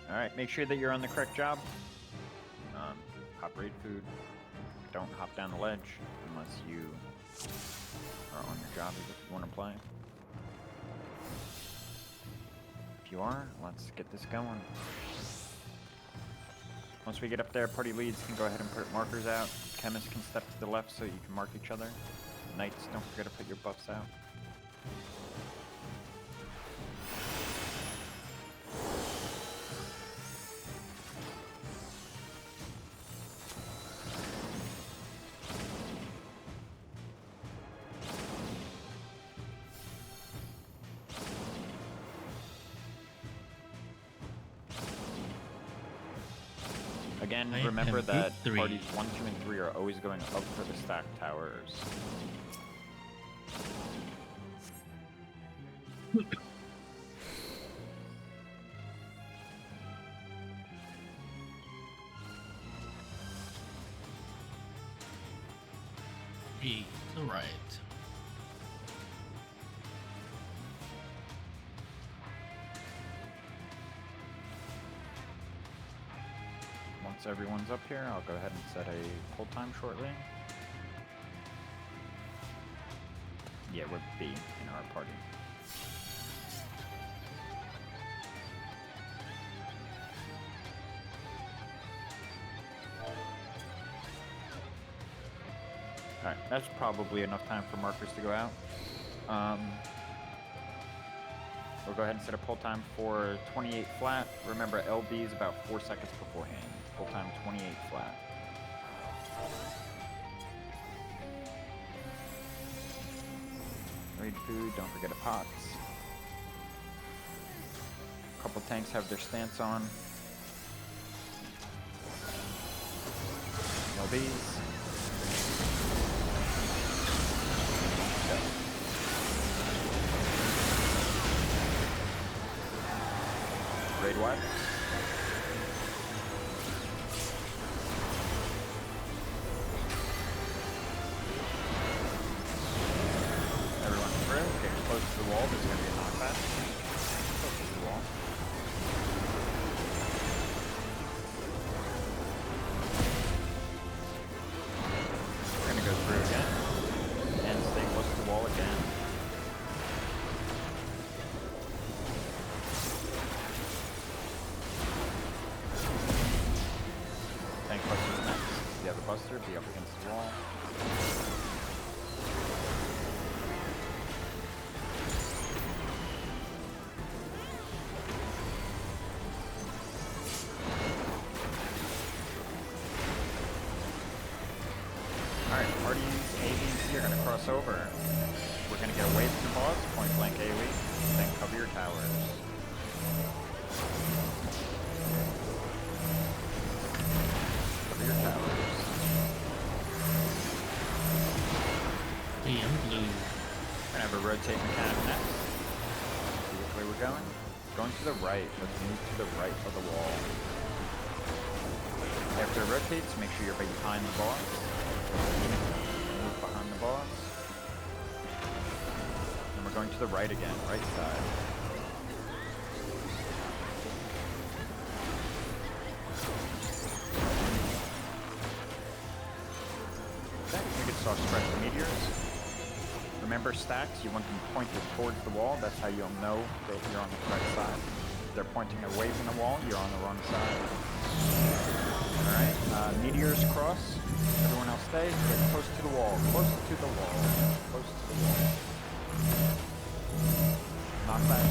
Alright, make sure that you're on the correct job. Hop raid food. Don't hop down the ledge unless you are on your job if you want to play. If you are, let's get this going. Once we get up there, party leads can go ahead and put markers out. Chemists can step to the left so you can mark each other. Knights, don't forget to put your buffs out. Again, remember that parties 1, 2, and 3 are always going up for the stack towers. To right. Once everyone's up here, I'll go ahead and set a pull time shortly. Yeah, we're B in our party. Alright, that's probably enough time for markers to go out. We'll go ahead and set a pull time for 28 flat. Remember, LB is about 4 seconds beforehand. Pull time 28 flat. Raid food, don't forget a pots. A couple tanks have their stance on. LBs. Raid what? Everyone through. Get close to the wall. There's going to be a knockback. Close to the wall. We're going to go through again. And stay close to the wall again. Tank Buster's next. The other Buster, be up against the wall. Alright, parties A, B, and C are going to cross over. We're going to get away from the boss, point blank AoE, then cover your towers. Your towers. Hey, I'm blue. We're gonna have a rotate mechanic next. See which way we're going. Going to the right. Let's move to the right of the wall. After it rotates, make sure you're behind the boss. Move behind the boss. And we're going to the right again, right side. Spread the meteors. Remember stacks, you want them pointed towards the wall, that's how you'll know that you're on the correct side. If they're pointing away from the wall, you're on the wrong side. Alright, meteors cross, everyone else stay, get close to the wall, close to the wall, close to the wall. Knock back.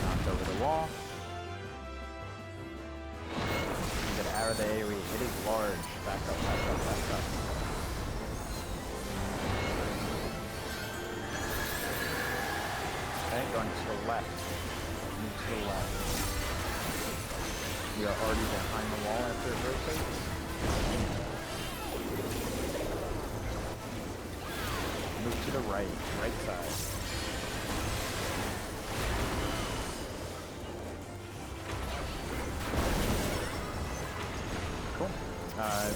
Knocked over the wall. Out of the AoE. It is large. Back up, back up, back up. Okay, going to the left. Move to the left. We are already behind the wall after it rotates. Move to the right, right side.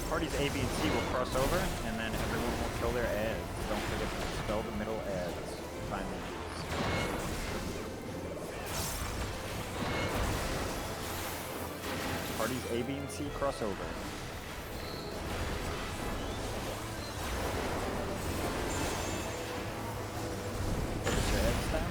Parties A, B, and C will cross over, and then everyone will kill their ads. Don't forget to spell the middle ads. finally use. Parties A, B, and C crossover. Put your heads down.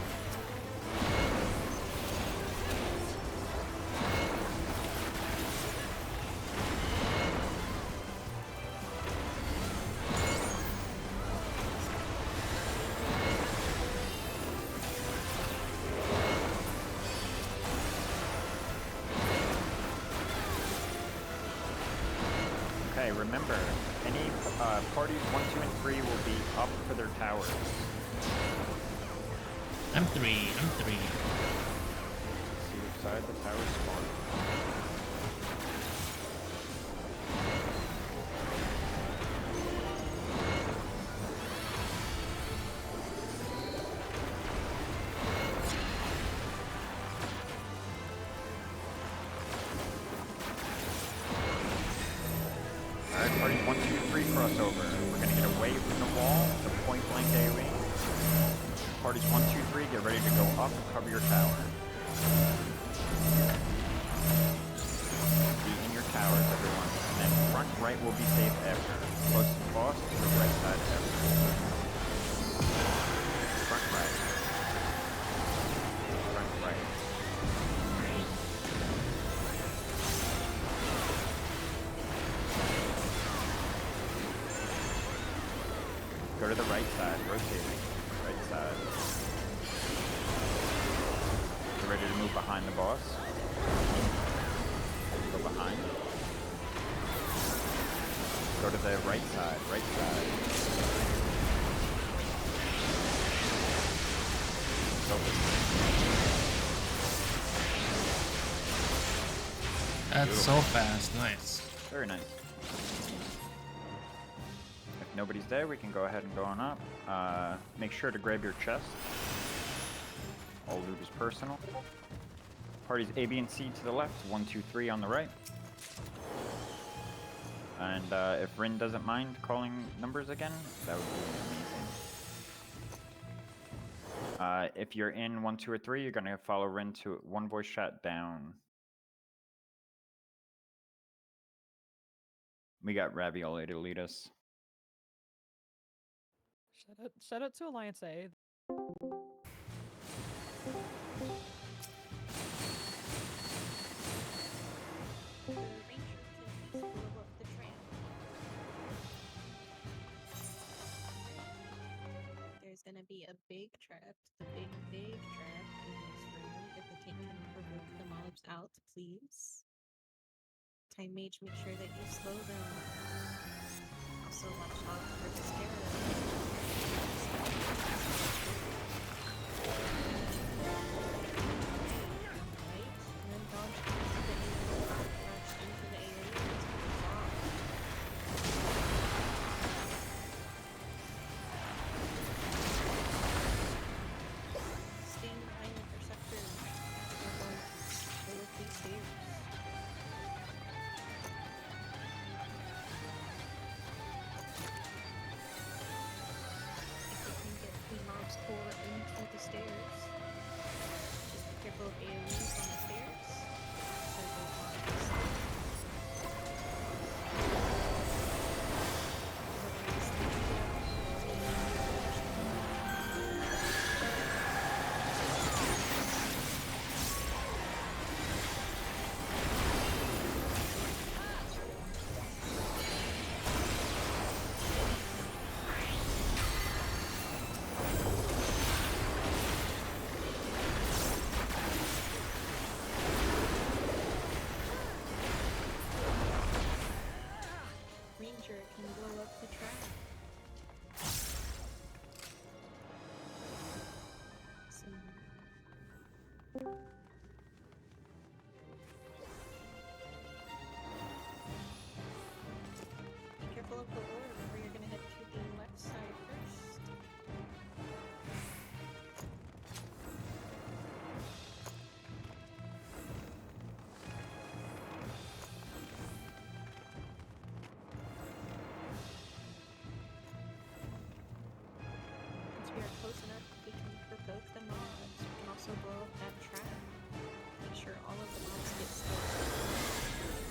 Okay, remember, any parties 1, 2, and 3 will be up for their towers. I'm 3. I'm 3. See which side the towers spawn. Alright, parties 1, 2, 3 crossover. We're gonna get away from the wall to point blank AoE. Parties 1, 2, 3, get ready to go up and cover your tower. Be in your towers, everyone. And then front right will be safe after. Close to the boss to the right side after. Front right. Front right. Go to the right side, rotating. Right side. Get ready to move behind the boss. Go behind. Go to the right side, right side. Go this way. That's so fast. Nice. Very nice. If nobody's there, we can go ahead and go on up. Make sure to grab your chest. All loot is personal. Parties A, B, and C to the left. 1, 2, 3 on the right. And if Rin doesn't mind calling numbers again, that would be amazing. If you're in 1, 2, or 3, you're gonna follow Rin to one voice chat down. We got Ravioli to lead us. Shout out to Alliance A. The ranger can blow up the tram. There's gonna be a big trap, the big trap in this room. If the tank can provoke the mobs out, please. Time Mage, make sure that you slow them. Also watch out for the scarab. Right? And then dodge into the AoE. Dodge into the AoE. It's off. Staying behind the Perceptor. We're going to go up these stairs. If you can get the mobs core into the stairs, just be careful of AoEs on the stairs. So go on the stairs. Otherwise, the ranger can blow up the trap. So, be careful of the orb, or you're gonna head to the left side first. Once we are close enough, we can poke the mobs. We can also blow up that trap. Make sure all of the mobs get slowed.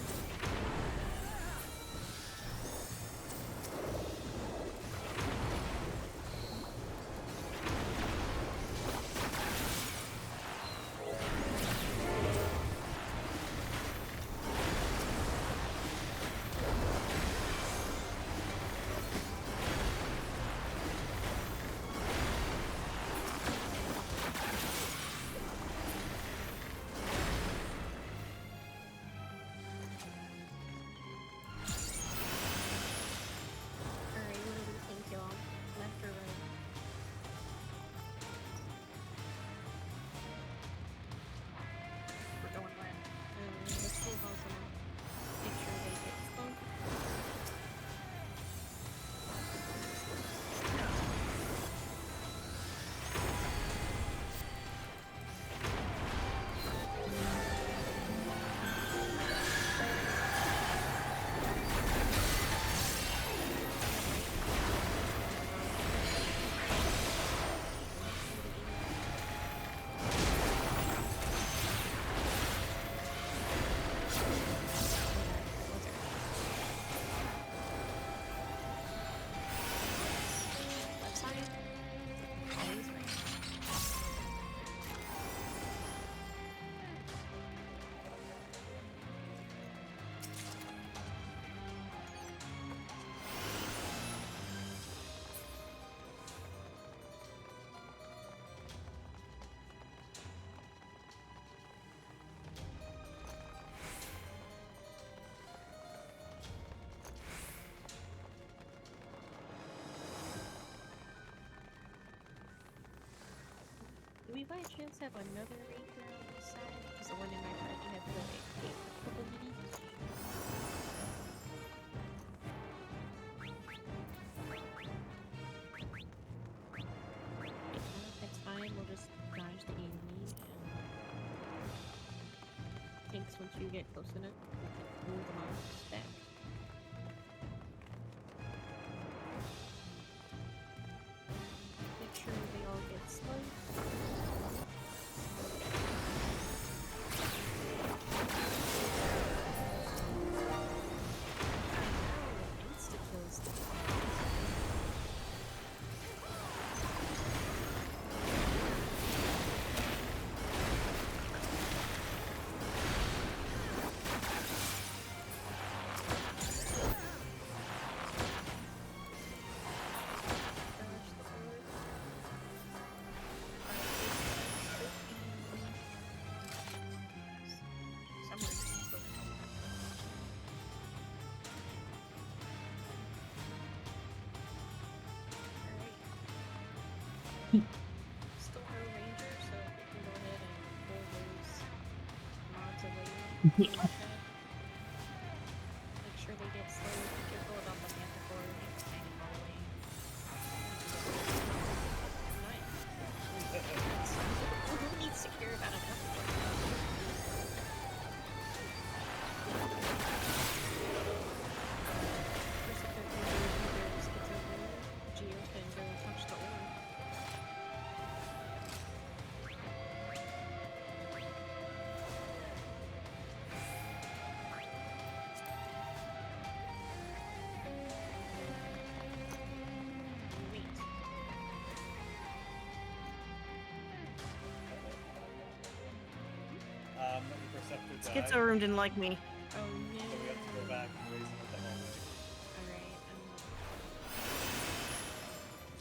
Alright, what do we think, y'all? Left or right? We're going left. Let's pull those them up. Make sure they get slowed. Left side. Always right. Do we by chance have another ranger on this side? Because the one in my party had to like wait a couple minutes. That's fine, we'll just dodge the enemy. Thanks, once you get close enough, we can move the mobs back. Make sure they all get slowed. Insta kills the Still no ranger, so we can go ahead and pull those mods away. Make sure they get slowed. Be careful about the manticore in the tiny hallway. Nice. Who needs to care about a manticore? First, if they're either schizophrenia, Geo can go touch the orb. Wait. Your Perceptor died, Schizo room didn't like me. Oh no. so we have to go back and raise him at the hallway. Alright,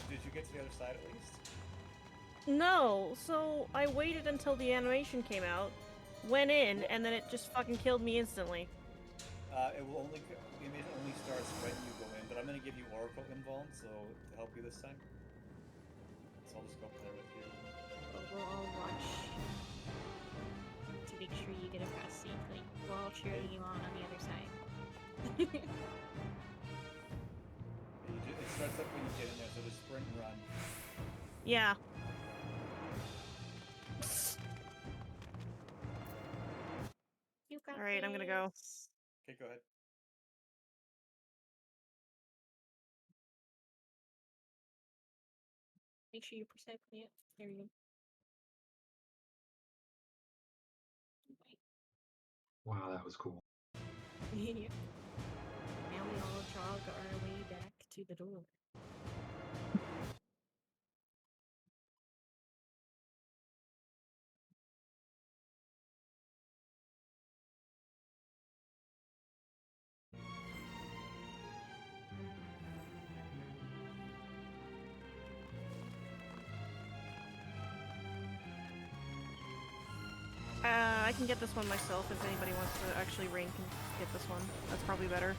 Did you get to the other side at least? No, so I waited until the animation came out, went in, and then it just fucking killed me instantly. It will only the animation only starts when you go in, but I'm gonna give you Oracle Invuln, so to help you this time. So I'll just go up there with you. we'll all watch to make sure you get across safely. We'll all cheering you on the other side. It starts up when you get in there, so just sprint and run. Yeah. You got Alright, I'm gonna go. this. Okay, go ahead. Make sure you percent. Yeah, there you go. Wow, that was cool. Yeah. Now we all jog our way back to the door. I can get this one myself if anybody wants to. Actually, Rain can get this one. That's probably better.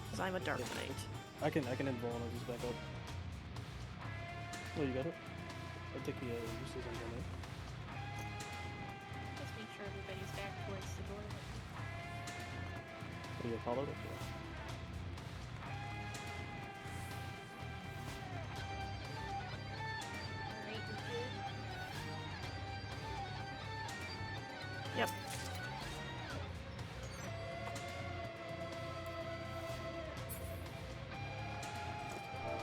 Because I'm a Dark Knight. I can involve. I'll just back up. Oh, you got it? I'll take the uses on grenade. Just make sure everybody's back towards the door. Oh, you follow it? Yeah. Alright, we're good. Yep.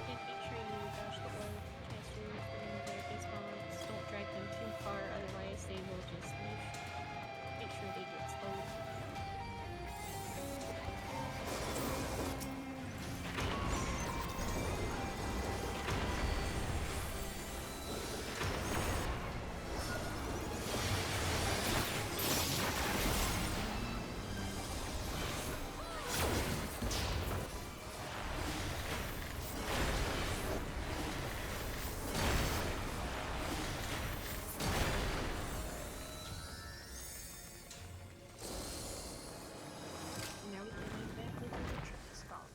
Make sure you dodge the blow casters, remember their base mobs. Don't drag them too far, otherwise they will just leave. Make sure they get slowed. Now we can move back over to the truck stop.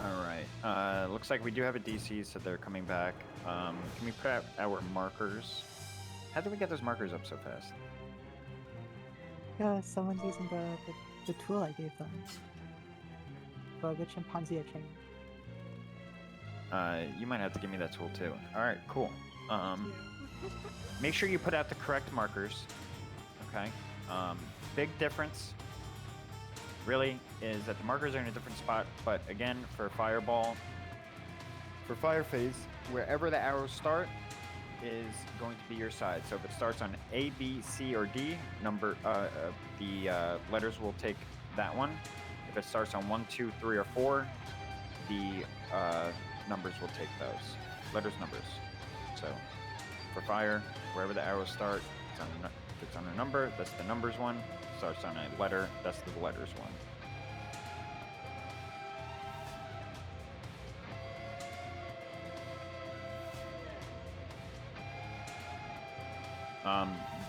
Alright, looks like we do have a DC, so they're coming back. Can we put out our markers? How did we get those markers up so fast? Yeah, someone's using the tool I gave them. For the chimpanzee chain. You might have to give me that tool too. Alright, cool. Make sure you put out the correct markers. Okay. Big difference really is that the markers are in a different spot, but again, for Fireball, for Fire Phase, wherever the arrows start is going to be your side. So if it starts on A, B, C, or D, the letters will take that one. If it starts on 1, 2, 3, or 4, the numbers will take those. Letters, numbers. So for Fire, wherever the arrows start, if it's on a number, that's the numbers one. Starts on a letter, that's the letters one.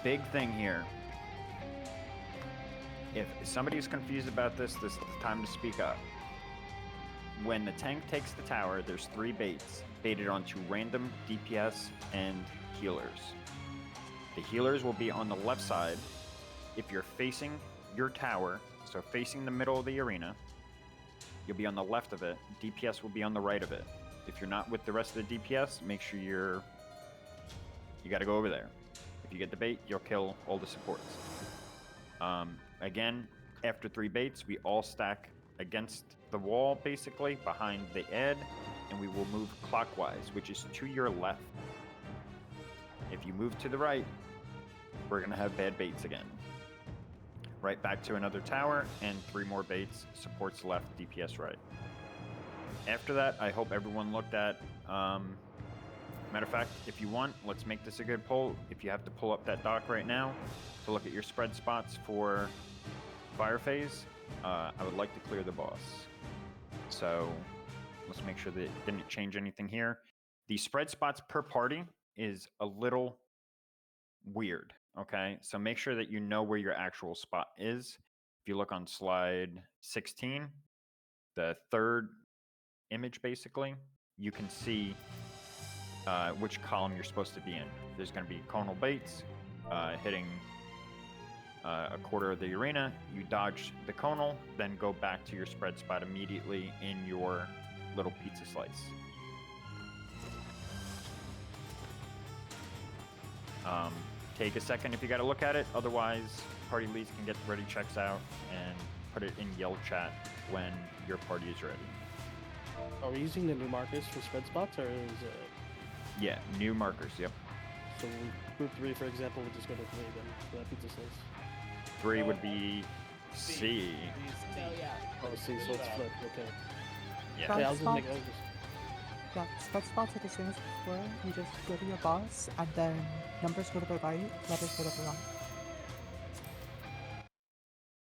Big thing here. If somebody's confused about this is the time to speak up. When the tank takes the tower, there's 3 baits baited onto random DPS and healers. The healers will be on the left side. If you're facing your tower, so facing the middle of the arena, you'll be on the left of it. DPS will be on the right of it. If you're not with the rest of the DPS, make sure you got to go over there. If you get the bait, you'll kill all the supports. Again, after 3 baits, we all stack against the wall, basically, behind the ad, and we will move clockwise, which is to your left. If you move to the right, we're going to have bad baits again. Right back to another tower, and 3 more baits, supports left, DPS right. After that, I hope everyone looked at... matter of fact, if you want, let's make this a good poll. If you have to pull up that doc right now to look at your spread spots for Fire Phase, I would like to clear the boss. So let's make sure that it didn't change anything here. The spread spots per party is a little weird, okay? So make sure that you know where your actual spot is. If you look on slide 16, the third image basically, you can see which column you're supposed to be in. There's going to be conal baits hitting a quarter of the arena. You dodge the conal, then go back to your spread spot immediately in your little pizza slice. Take a second if you got to look at it. Otherwise, party leads can get ready checks out and put it in yell chat when your party is ready. Are we using the new markers for spread spots, or is it? Yeah, new markers. Yep. So group 3, for example, would just go to 3 then for that pizza slice. 3 would be C. No, yeah. Oh, C, so it's flipped. Okay. Yeah. Spread Yeah, I was just spots. making. Yeah, spread spots are the same as before. You just go to your boss, and then numbers go to the right, letters go to the left.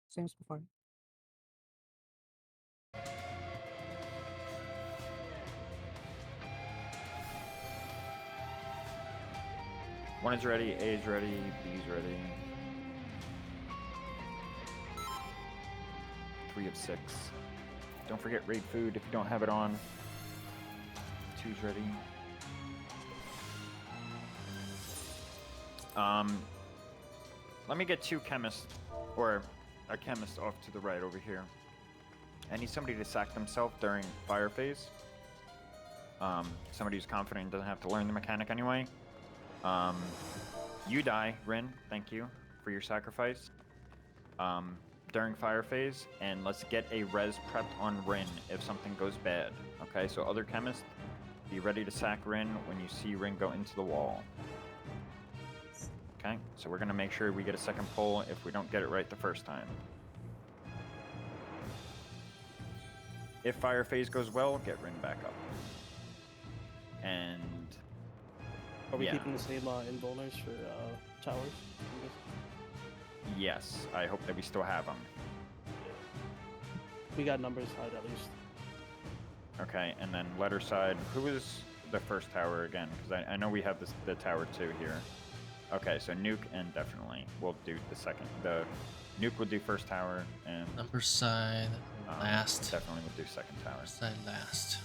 Same as before. One is ready, A is ready, B is ready. 3 of 6. Don't forget raid food if you don't have it on. 2's ready. Let me get 2 chemists, or a chemist off to the right over here. I need somebody to sack themselves during fire phase. Somebody who's confident and doesn't have to learn the mechanic anyway. You die, Rin. Thank you for your sacrifice. During fire phase, and let's get a res prepped on Rin if something goes bad. Okay, so other chemists, be ready to sack Rin when you see Rin go into the wall. Okay, so we're gonna make sure we get a second pull if we don't get it right the first time. If fire phase goes well, get Rin back up. And Are we yeah. keeping the same invulners for towers? Yes, I hope that we still have them. We got numbers hide at least. Okay, and then letter side. Who was the first tower again? Because I know we have the tower 2 here. Okay, so nuke and definitely we'll do the second. The nuke will do first tower and Number side last. definitely will do second tower. Side last.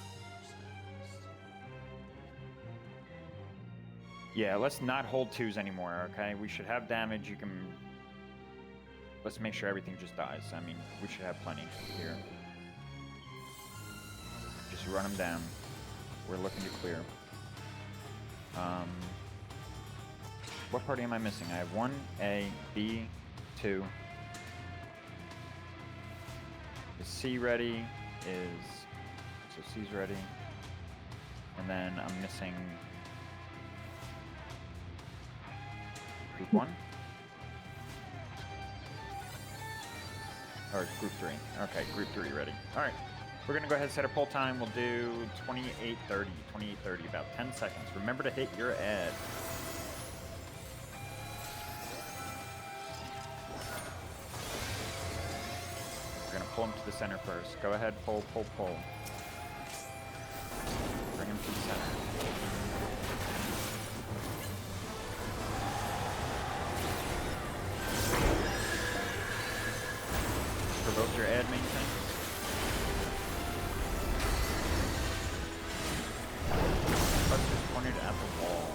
Yeah, let's not hold 2s anymore. Okay, we should have damage. You can. Let's make sure everything just dies. I mean, we should have plenty here. Just run them down. We're looking to clear. What party am I missing? I have 1A, B, 2. Is C ready? So C's ready. And then I'm missing group 1? Or group 3. Okay, group 3 ready. Alright. We're gonna go ahead and set a pull time. We'll do 28:30. 28:30, about 10 seconds. Remember to hit your ad. We're gonna pull him to the center first. Go ahead, pull, pull, pull. Bring him to the center. Provoke your admin thing. Clusters pointed at the wall.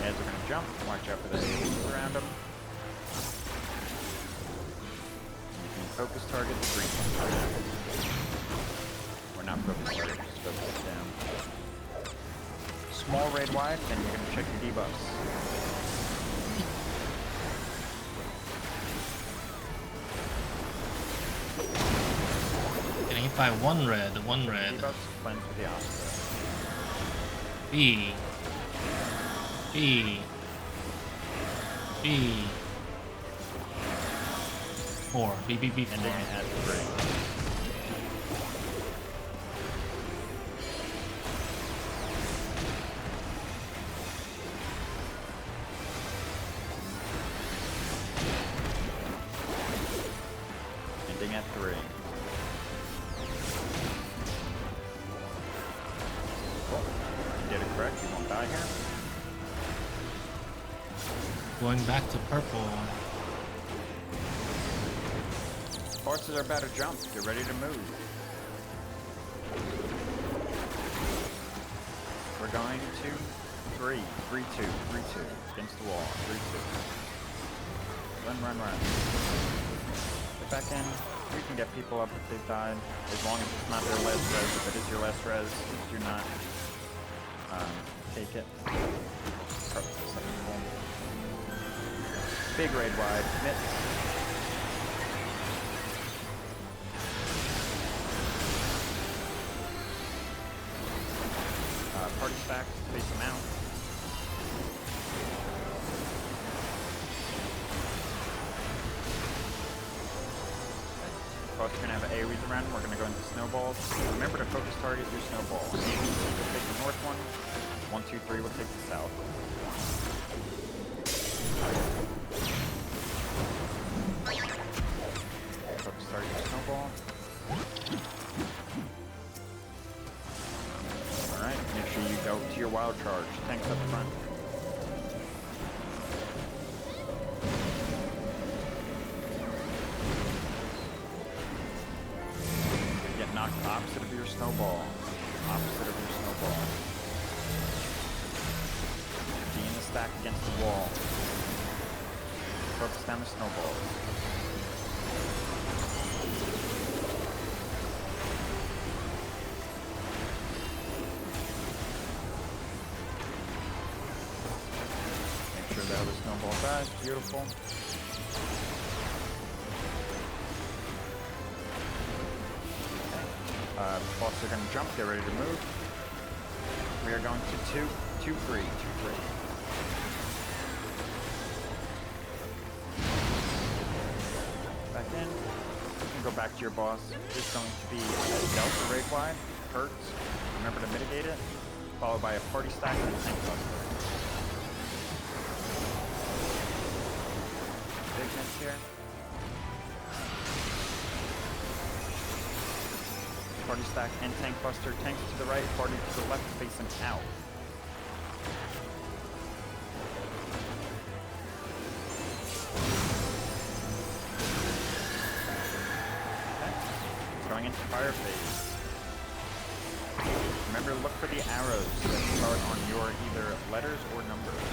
Ads are gonna jump. Watch out for the natives around them. You can focus target the green one. Or not focus target, just focus it down. Small raid wide, then you're gonna check your debuffs. Getting hit by one red. Debuffs cleanse with the opposite. B. 4. B. And then add the green. Going back to purple. Horses are about to jump. Get ready to move. We're going to 3, 3, 2, 3, 2. Against the wall. 3, 2. Run, run, run. Get back in. We can get people up if they've died. As long as it's not their last res. If it is your last res, do not take it. Big raid wide. Mitts. Party stacks. Face them out. Boss are going to have AoEs around. We're going to go into snowballs. Remember to focus target your snowball. ABC will take the north one. 1, 2, 3 will take the south. Focus target your snowball. Alright, make sure you go to your wild charge. Tanks up front. Knocked opposite of your snowball. Opposite of your snowball. Be in the stack against the wall. Focus down the snowballs. Make sure the other snowball dies. Beautiful. Boss are going to jump, get ready to move. We are going to 2, 2, 3, 2, 3. Back in. You can go back to your boss. It's going to be a Delta raid wide. Hurts. Remember to mitigate it. Followed by a party stack and a tank buster. Big hits here. Party stack and tank buster. Tanks to the right, party to the left, facing out. Okay. Going into fire phase. Remember to look for the arrows that start on your either letters or numbers.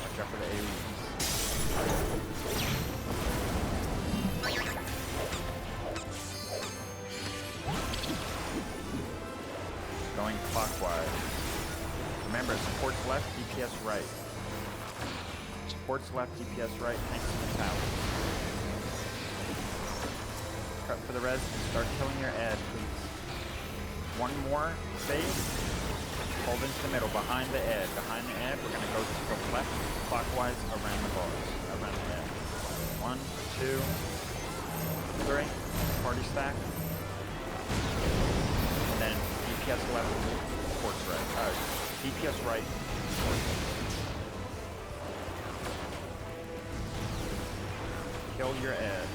Watch out for the AoEs. Going clockwise. Remember, supports left, DPS right. Supports left, DPS right, tanks in the tower. Cut for the res and start killing your ad, please. One more phase. Hold into the middle, behind the ad. Behind the ad, we're gonna go to the left, clockwise, around the bars. Around the ad. 1, 2, 3. Party stack. And then DPS left, supports right. DPS right, supports right. Kill your ad.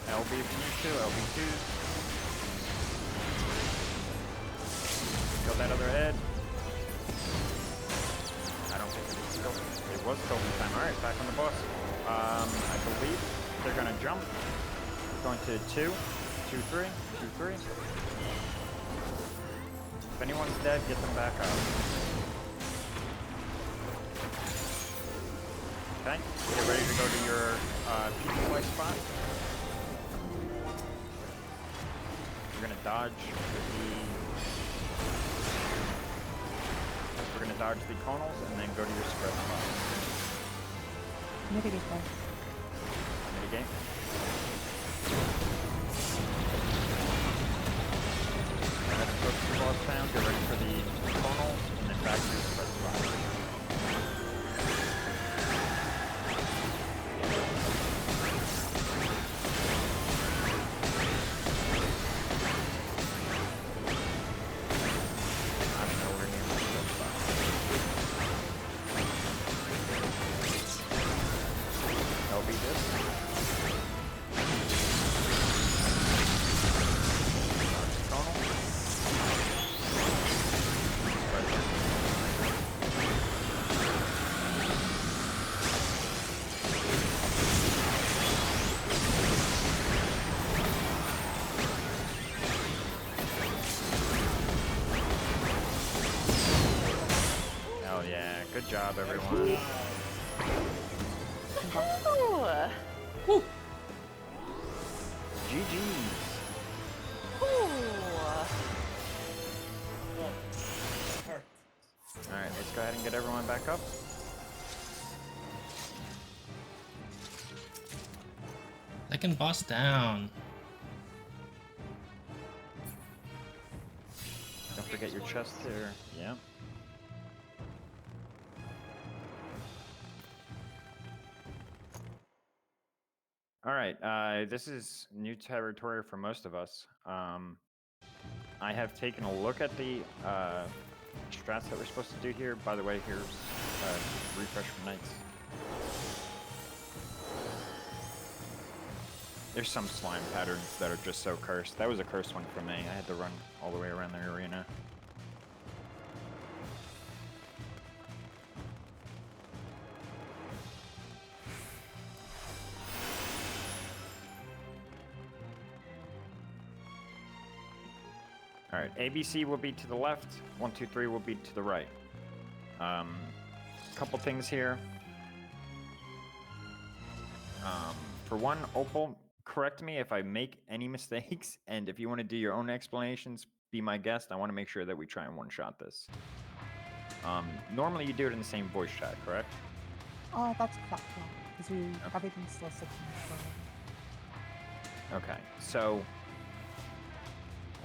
LB if you need to, LB2. Kill that other ad. I don't think it was still. It was still time. Alright, back on the boss. I believe they're gonna jump. Going to 2, 2, 3, 2, 3. If anyone's dead, get them back up. Okay, get ready to go to your PPY spot. We're gonna dodge the conals and then go to your spread spot. Mitigate that. Mitigate. Let's go to the boss town, get ready for the conals, and then back to your spread spot. Good job, everyone. Congrats. Ooh. GG's. Alright, let's go ahead and get everyone back up. Second boss down. Don't forget your chest here. Yeah. Alright, this is new territory for most of us. I have taken a look at the strats that we're supposed to do here. By the way, here's refresh for knights. There's some slime patterns that are just so cursed. That was a cursed one for me. I had to run all the way around the arena. Alright, ABC will be to the left, 1, 2, 3 will be to the right. Couple things here. For one, Opal, correct me if I make any mistakes, and if you want to do your own explanations, be my guest. I want to make sure that we try and one-shot this. Normally you do it in the same voice chat, correct? That's correct, yeah. Because everything's still 6 minutes. Okay, so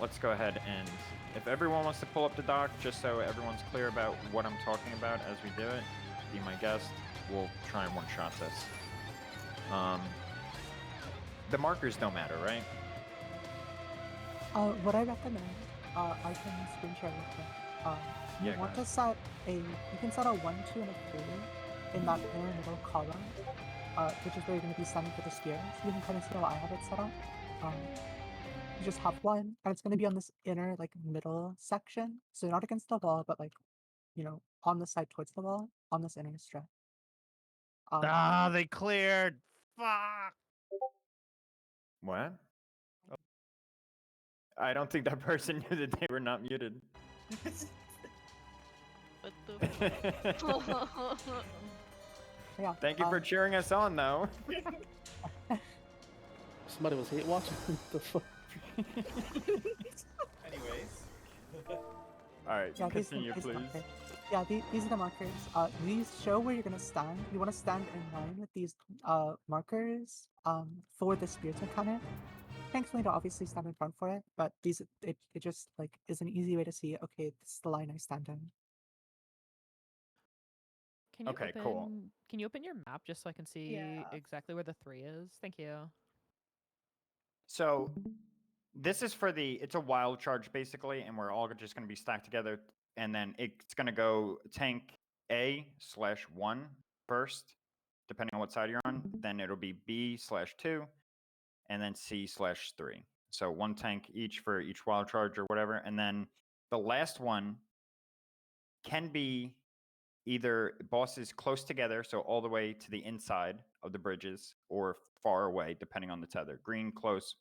let's go ahead and, if everyone wants to pull up the dock, just so everyone's clear about what I'm talking about as we do it, be my guest. We'll try and one-shot this. The markers don't matter, right? What I recommend, I can screen share real quick. Yeah, You go want ahead. to set you can set a 1, 2, and a 3 in that inner middle column, which is where you're going to be standing for the spears. You can kind of see how I have it set up. You just have one, and it's going to be on this inner, like, middle section. So not against the wall, but, like, you know, on the side towards the wall, on this inner strip. They cleared. Fuck. What? I don't think that person knew that they were not muted. What the Yeah. Thank you for cheering us on, though. Somebody was hate watching. The fuck? Anyways. Alright, Yeah, continue, these please. markers. Yeah, these are the markers. These show where you're gonna stand. You want to stand in line with these markers for the spirits mechanic. Thankfully, to obviously stand in front for it, but it just like is an easy way to see. Okay, this is the line I stand in. Can you Okay, open, cool. Can you open your map just so I can see exactly where the 3 is? Thank you. So, this is for the, it's a wild charge basically, and we're all just going to be stacked together, and then it's going to go tank A/1 first, depending on what side you're on. Then it'll be B/2, and then C/3. So 1 tank each for each wild charge or whatever, and then the last one can be either bosses close together, so all the way to the inside of the bridges, or far away, depending on the tether. Green close,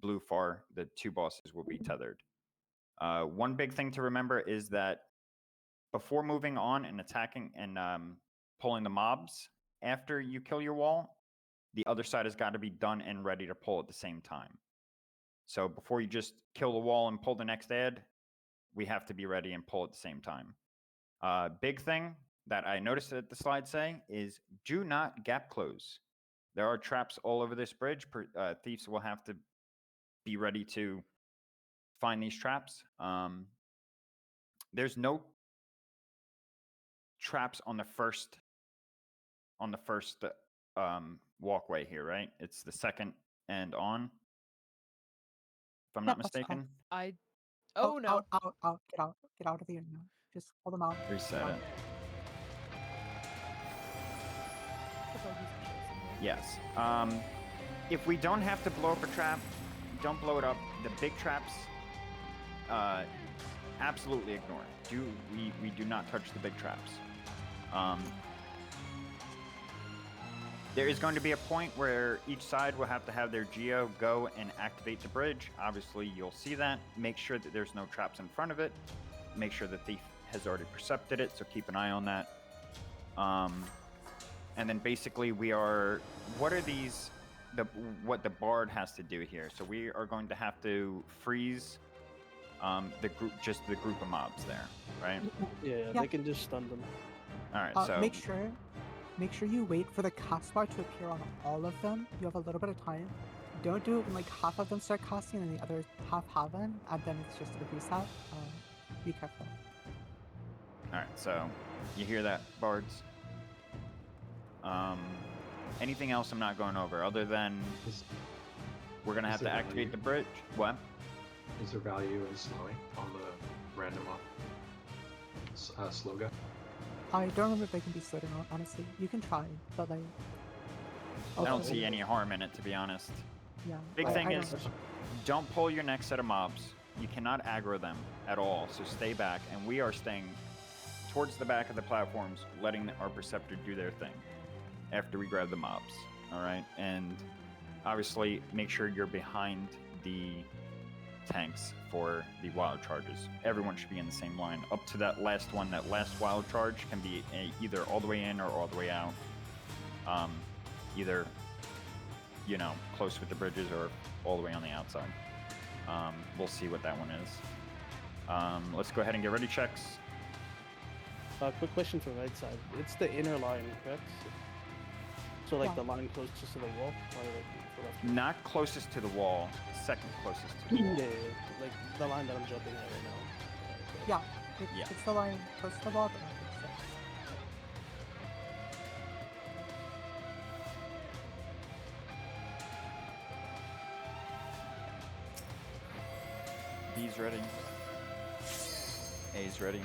blue far. The 2 bosses will be tethered. One big thing to remember is that before moving on and attacking and pulling the mobs, after you kill your wall, the other side has got to be done and ready to pull at the same time. So before you just kill the wall and pull the next ad, we have to be ready and pull at the same time. Big thing that I noticed that the slides say is do not gap close. There are traps all over this bridge. Thieves will have to be ready to find these traps. There's no traps on the first walkway here, right? It's the second and on, if I'm not Yep, that's correct. mistaken. Oh no. Out, get out of the arena. Just pull them out. Reset Get it. out. Yes. If we don't have to blow up a trap, don't blow it up. The big traps, absolutely ignore it. We do not touch the big traps. There is going to be a point where each side will have to have their Geo go and activate the bridge. Obviously, you'll see that. Make sure that there's no traps in front of it. Make sure the thief has already percepted it, so keep an eye on that. And then basically we are. What are these? What the bard has to do here? So we are going to have to freeze the group, just the group of mobs there, right? Yeah, Yeah. they can just stun them. All right. So Make sure you wait for the cast bar to appear on all of them. You have a little bit of time. Don't do it when like half of them start casting and the other half haven't, and then it's just a reset. Be careful. All right. So you hear that, bards? Anything else I'm not going over other than we're gonna have to activate the bridge? What? Is there value in slowing on the random slow guy? I don't remember if they can be slowed or not, honestly. You can try, but like... I don't see any harm in it, to be honest. Yeah. Big thing is, don't pull your next set of mobs. You cannot aggro them at all, so stay back. And we are staying towards the back of the platforms, letting our Perceptor do their thing after we grab the mobs, all right? And obviously, make sure you're behind the tanks for the wild charges. Everyone should be in the same line up to that last one. That last wild charge can be either all the way in or all the way out. Either, you know, close with the bridges or all the way on the outside. We'll see what that one is. Let's go ahead and get ready checks. Quick question from right side. It's the inner line, correct? So like Yeah. the line closest to the wall, or like the left? Not closest to the wall, second closest to the Yeah, wall. yeah, yeah, like the line that I'm jumping at right now. Yeah, Yeah. it's the line close to the wall, but not close to B's ready. A's ready.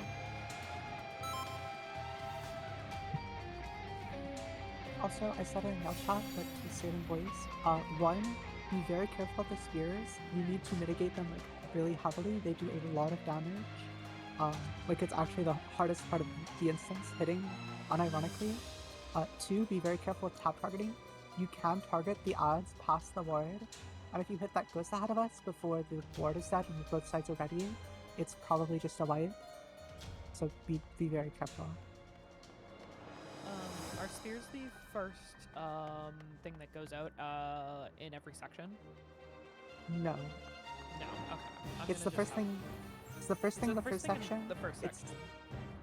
Also, I said it in the chat, but to say it in voice, one, be very careful of the spears. You need to mitigate them like really heavily. They do a lot of damage. Like it's actually the hardest part of the instance, hitting unironically. Two, be very careful with tap targeting. You can target the odds past the ward, and if you hit that ghost ahead of us before the ward is dead and both sides are ready, it's probably just a wipe. So be very careful. Are spears the first thing that goes out in every section? No. No. Okay. It's the first thing. It's the first thing in the first thing in section. the first section.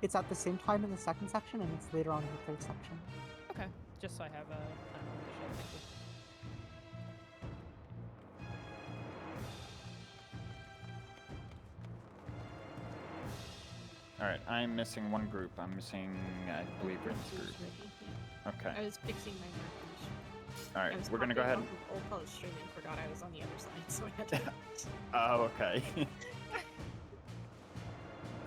It's at the same time in the second section, and it's later on in the third section. Okay. Just so I have a kind of initial. Thank you. All right, I'm missing one group. I'm missing, I believe, Rin's group. Okay. I was fixing my markers. All I right, was we're gonna go popping ahead. off of Old College Stream and forgot I was on the other side, so I had to. Oh, okay.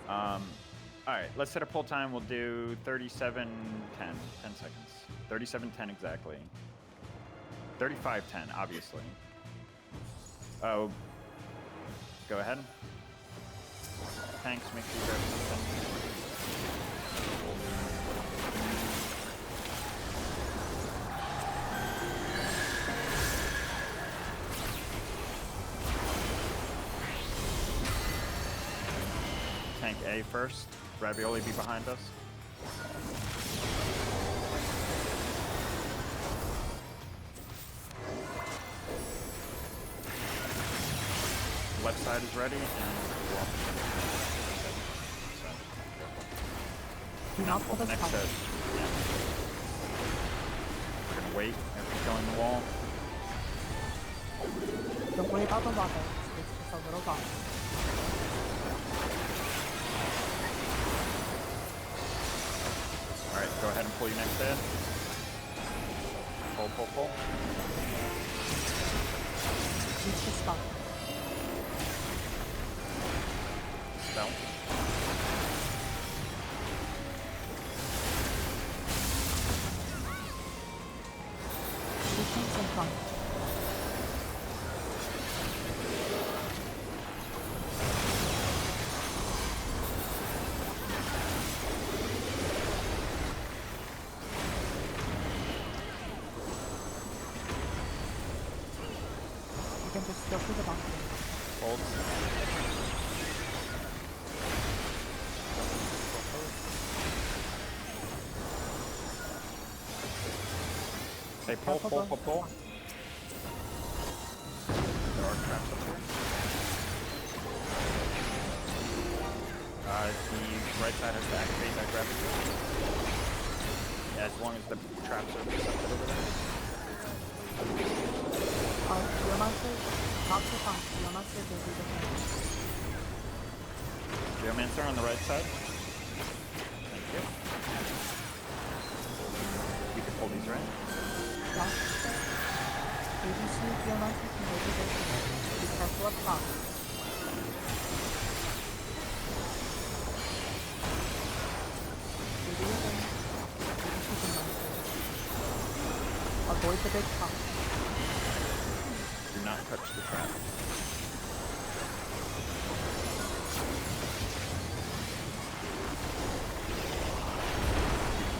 All right, let's set a pull time. We'll do 37:10, 10 seconds. 37:10 exactly. 35:10, obviously. Oh, go ahead. Tanks, make sure you grab something. Tank A first. Ravioli be behind us. Left side is ready, and Do not pull this next out. set. Yeah. We're gonna wait as we go in the wall. Don't worry about the rockets. It's just a little dot. All right, go ahead and pull your next head. Pull, pull, pull. Reach the spot. Spell. Reach in front. You can just go through the box. Hold. Say pull, Careful, pull, bro. pull, pull. There are traps up here. The right side has to activate that gravity. Yeah, as long as the traps are accepted over there. Geomancer, not so fast. Geomancer will be different. Geomancer on the right side. Thank you. You can pull these right. Yeah. ABC Geomancer can go to this. Be careful up top. Do your thing. ABC Geomancer. Avoid the big top. Do not touch the trap.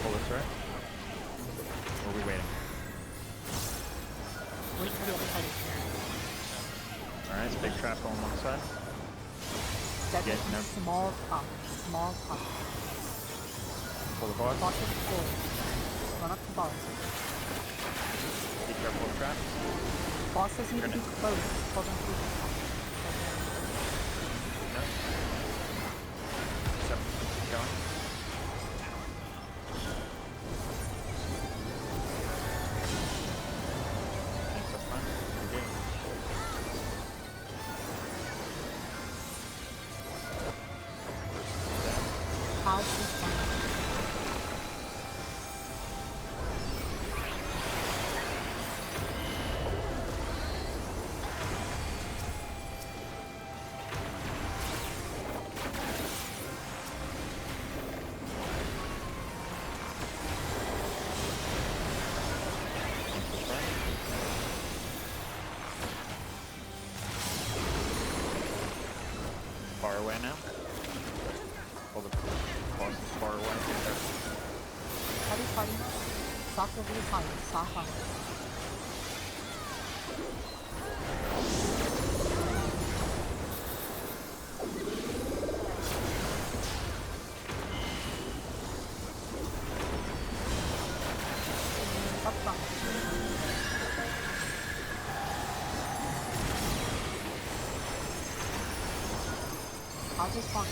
Pull this right. Or are we waiting? Wait for the other side of the Alright, it's a big trap on one side. That Yeah, is no. small top. Small top. Pull the boss. Boss is full. Run up to boss. Be careful of traps. Bosses need to be close. Pull them through the top. No. So, keep going. Thanks, that's fine. Good game. As is fine. Far away now. Pull the boss is far away. Party. Stop over the time. Stop on. Up front. I'll just fine.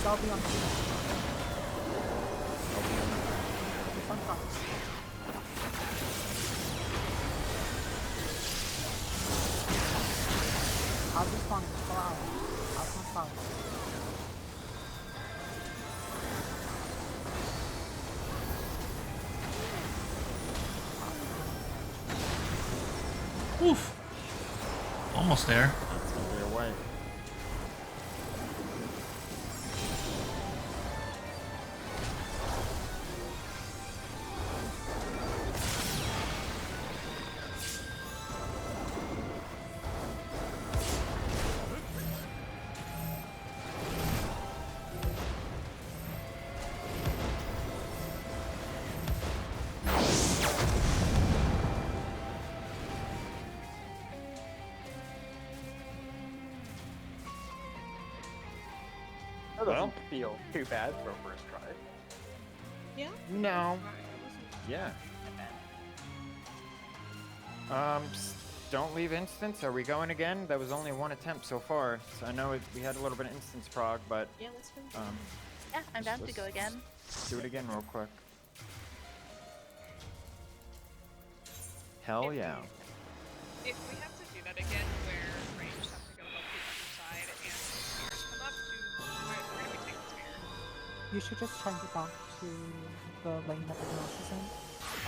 I'll be on the sometimes. I'll be fine for an hour. I'll come fine. Oof. Almost there. It's gonna be away. That doesn't feel too bad for a first try. Yeah? No. Yeah. Don't leave instance. Are we going again? That was only one attempt so far. So I know we had a little bit of instance prog, but Yeah, let's go. Yeah, I'm down to let's go again. do it again real quick. Hell yeah. If we have to do that again, where ranged have to go help the other side and spears come up, where do we take the spear? You should just change it back to the lane that everyone else is in.